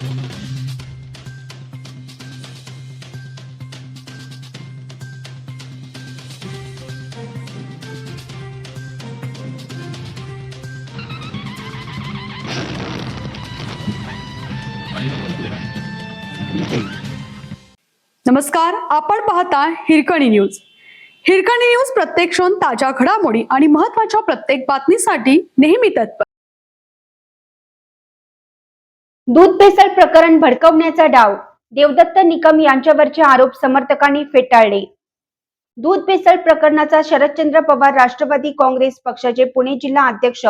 नमस्कार, आपण पाहता हिरकणी न्यूज. हिरकणी न्यूज प्रत्येक क्षण ताज्या घडामोडी आणि महत्त्वाच्या प्रत्येक बातमीसाठी नेहमी तत्पर. दूध भेसळ प्रकरण भडकवण्याचा डाव, देवदत्त निकम यांच्यावरचे आरोप समर्थकांनी फेटाळले. दूध भेसळ प्रकरणाचा शरदचंद्र पवार राष्ट्रवादी काँग्रेस पक्षाचे पुणे जिल्हा अध्यक्ष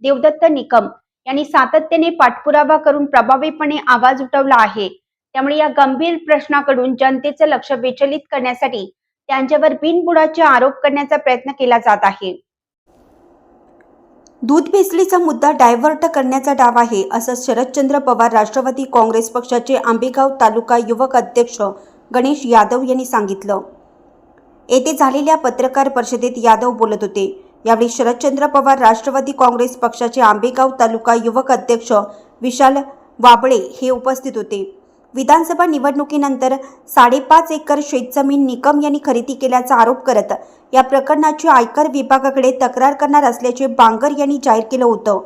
देवदत्त निकम यांनी सातत्याने पाठपुरावा करून प्रभावीपणे आवाज उठवला आहे. त्यामुळे या गंभीर प्रश्नाकडून जनतेचं लक्ष विचलित करण्यासाठी त्यांच्यावर बिनबुडाचे आरोप करण्याचा प्रयत्न केला जात आहे. दूध भेसळीचा मुद्दा डायव्हर्ट करण्याचा डाव आहे, असं शरदचंद्र पवार राष्ट्रवादी काँग्रेस पक्षाचे आंबेगाव तालुका युवक अध्यक्ष गणेश यादव यांनी सांगितलं. येथे झालेल्या पत्रकार परिषदेत यादव बोलत होते. यावेळी शरदचंद्र पवार राष्ट्रवादी काँग्रेस पक्षाचे आंबेगाव तालुका युवक अध्यक्ष विशाल वाबळे हे उपस्थित होते. विधानसभा निवडणुकीनंतर 5.5 एकर शेतजमीन निकम यांनी खरेदी केल्याचा आरोप करत या प्रकरणाची आयकर विभागाकडे तक्रार करणार असल्याचे बांगर यांनी जाहीर केलं होतं.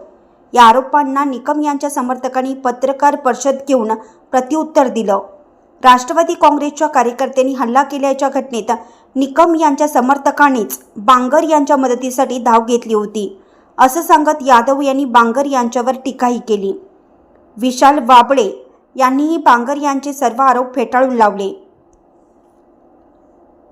या आरोपांना निकम यांच्या समर्थकांनी पत्रकार परिषद घेऊन प्रत्युत्तर दिलं. राष्ट्रवादी काँग्रेसच्या कार्यकर्त्यांनी हल्ला केल्याच्या घटनेत निकम यांच्या समर्थकांनीच बांगर यांच्या मदतीसाठी धाव घेतली होती, असं सांगत यादव यांनी बांगर यांच्यावर टीकाही केली. विशाल वाबळे यांनीही बांगर यांचे सर्व आरोप फेटाळून लावले.